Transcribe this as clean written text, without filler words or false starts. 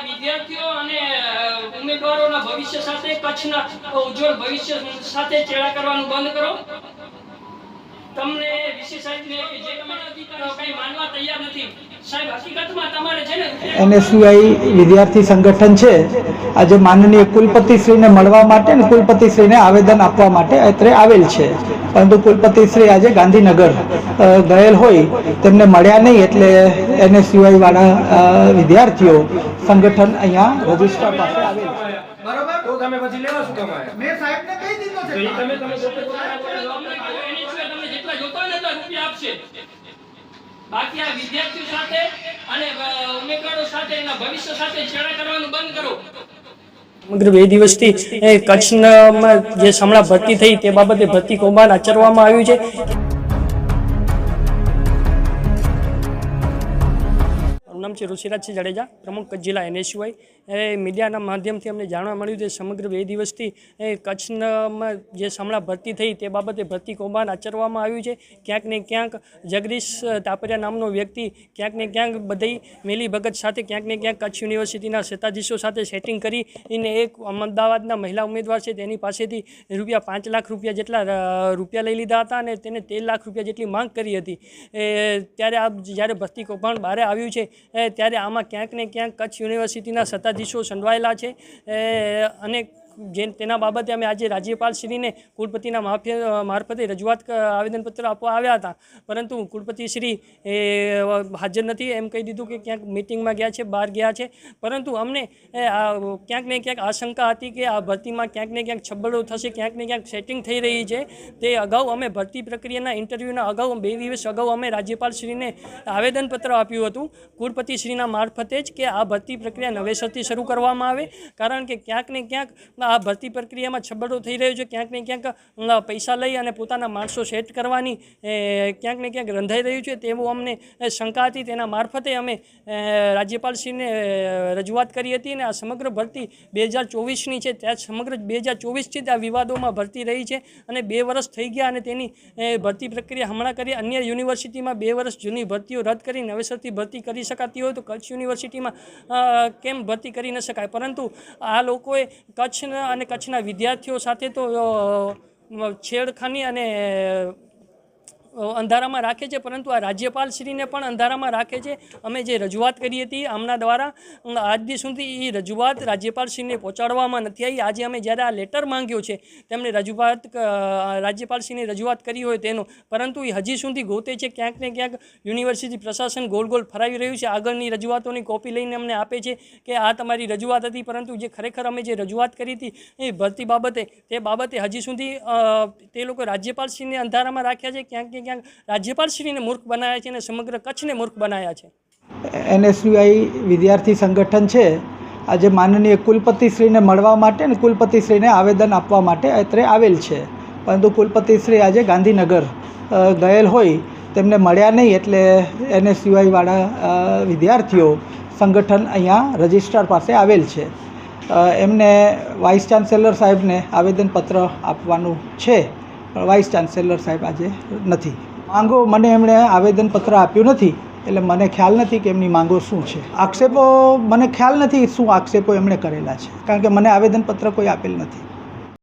વિદ્યાર્થીઓ અને ઉમેદવારોના ભવિષ્ય સાથે કચ્છના ઉજ્જવળ ભવિષ્ય સાથે ચેડા કરવાનું બંધ કરો। તમને વિશેષાધિને કે જે તમારા અધિકારો કઈ માનવા તૈયાર નથી સાહેબ। હકીકતમાં તમારે છે ને એનએસયુઆઈ વિદ્યાર્થી સંગઠન છે આજે માનનીય કુલપતિશ્રીને મળવા માટે ને કુલપતિશ્રીને આવેદન આપવા માટે અત્રે આવેલ છે, પરંતુ કુલપતિશ્રી આજે ગાંધીનગર ગયેલ હોય તેમને મળ્યા નહીં, એટલે એનએસયુઆઈ વાળા વિદ્યાર્થીઓ સંગઠન અહીંયા રજિસ્ટર પાસે આવેલ છે। બરોબર, તો તમે પછી લેવા શું તમારે? મેં સાહેબને કહી દીધો છે તમે જેટલા જોતા હોય એટલા રૂપિયા આપશે। બાકી આ વિદ્યાર્થીઓ સાથે અને ઉમેદવારો સાથે એના ભવિષ્ય સાથે ચેડા કરવાનું બંધ કરો। સમગ્ર 2 દિવસથી કચ્છમાં જે હમણાં ભરતી થઈ તે બાબતે ભરતી કૌભાંડ આચરવામાં આવ્યું છે। નામ છે ઋષિરાજસિંહ જાડેજા, પ્રમુખ કચ્છ જિલ્લા એનએસયુઆઈ। મીડિયાના માધ્યમથી અમને જાણવા મળ્યું છે સમગ્ર 2 દિવસથી કચ્છમાં જે હમણાં ભરતી થઈ તે બાબતે ભરતી કૌભાંડ આચરવામાં આવ્યું છે। ક્યાંક ને ક્યાંક જગદીશ તાપરિયા નામનો વ્યક્તિ ક્યાંક ને ક્યાંક બધી મેલી ભગત સાથે ક્યાંક ને ક્યાંક કચ્છ યુનિવર્સિટીના સત્તાધીશો સાથે સેટિંગ કરીને એક અમદાવાદના મહિલા ઉમેદવાર છે તેની પાસેથી ₹5 લાખ જેટલા રૂપિયા લઈ લીધા હતા અને તેને 13 લાખ રૂપિયા જેટલી માંગ કરી હતી। ત્યારે આ જ્યારે ભરતી કૌભાંડ બહાર આવ્યું છે ત્યારે આમાં ક્યાંક ને ક્યાંક કચ્છ યુનિવર્સિટીના સત્તાધીશો સંડવાયેલા છે અને તેના બાબતે અમે આજે રાજ્યપાલશ્રીને કુલપતિના મારફતે રજૂઆત આવેદનપત્ર આપવા આવ્યા હતા, પરંતુ કુલપતિશ્રી હાજર નથી, એમ કહી દીધું કે ક્યાંક મિટિંગમાં ગયા છે, બહાર ગયા છે। પરંતુ અમને ક્યાંક ને ક્યાંક આશંકા હતી કે આ ભરતીમાં ક્યાંક ને ક્યાંક છબડો થશે, ક્યાંક ને ક્યાંક સેટિંગ થઈ રહી છે। તે અગાઉ અમે ભરતી પ્રક્રિયાના ઇન્ટરવ્યૂના અગાઉ 2 દિવસ અગાઉ અમે રાજ્યપાલશ્રીને આવેદનપત્ર આપ્યું હતું કુલપતિશ્રીના મારફતે જ કે આ ભરતી પ્રક્રિયા નવેસરથી શરૂ કરવામાં આવે, કારણ કે ક્યાંક ને ક્યાંક આ ભરતી પ્રક્રિયામાં છબડો થઈ રહ્યો છે। ક્યાંક ને ક્યાંક પૈસા લઈ અને પોતાના માણસો સેટ કરવાની ક્યાંક ને ક્યાંક રંધાઈ રહ્યું છે તેવું અમને શંકા હતી। તેના મારફતે અમે રાજ્યપાલશ્રીને રજૂઆત કરી હતી અને આ સમગ્ર ભરતી 2024ની છે, ત્યાં સમગ્ર 2024થી આ વિવાદોમાં ભરતી રહી છે અને 2 વર્ષ થઈ ગયા અને તેની ભરતી પ્રક્રિયા હમણાં કરી અન્ય યુનિવર્સિટીમાં 2 વર્ષ જૂની ભરતીઓ રદ કરી નવેસરથી ભરતી કરી શકાતી હોય તો કચ્છ યુનિવર્સિટીમાં કેમ ભરતી કરી ન શકાય? પરંતુ આ લોકોએ કચ્છ અને કચ્છના વિદ્યાર્થીઓ સાથે તો છેડખાની અને અંધારામાં રાખે છે, પરંતુ આ રાજ્યપાલશ્રીને પણ અંધારામાં રાખે છે। અમે જે રજૂઆત કરી હતી આમના દ્વારા આજ દી સુધી એ રજૂઆત રાજ્યપાલશ્રીને પહોંચાડવામાં નથી આવી। આજે અમે જ્યારે આ લેટર માંગ્યો છે તેમણે રાજ્યપાલશ્રીને રજૂઆત કરી હોય તેનો, પરંતુ એ હજી સુધી ગોતે છે। ક્યાંક ને ક્યાંક યુનિવર્સિટી પ્રશાસન ગોળ ગોળ ફરાવી રહ્યું છે, આગળની રજૂઆતોની કોપી લઈને અમને આપે છે કે આ તમારી રજૂઆત હતી, પરંતુ જે ખરેખર અમે જે રજૂઆત કરી હતી એ ભરતી બાબતે તે બાબતે હજી સુધી તે લોકો રાજ્યપાલશ્રીને અંધારામાં રાખ્યા છે, ક્યાંક ક્યાંક રાજ્યપાલશ્રીને મૂર્ખ બનાવ્યા છે અને સમગ્ર કચ્છને મૂર્ખ બનાવ્યા છે। એનએસયુઆઈ વિદ્યાર્થી સંગઠન છે આજે માનનીય કુલપતિશ્રીને મળવા માટે ને કુલપતિશ્રીને આવેદન આપવા માટે અત્રે આવેલ છે, પરંતુ કુલપતિશ્રી આજે ગાંધીનગર ગયેલ હોય તેમને મળ્યા નહીં, એટલે એનએસયુઆઈ વાળા વિદ્યાર્થીઓ સંગઠન અહીંયા રજિસ્ટર પાસે આવેલ છે। એમને વાઇસ ચાન્સેલર સાહેબને આવેદનપત્ર આપવાનું છે, પણ વાઇસ ચાન્સેલર સાહેબ આજે નથી। માંગો મને એમણે આવેદનપત્ર આપ્યું નથી, એટલે મને ખ્યાલ નથી કે એમની માંગો શું છે। આક્ષેપો મને ખ્યાલ નથી શું આક્ષેપો એમણે કરેલા છે, કારણ કે મને આવેદનપત્ર કોઈ આપેલ નથી।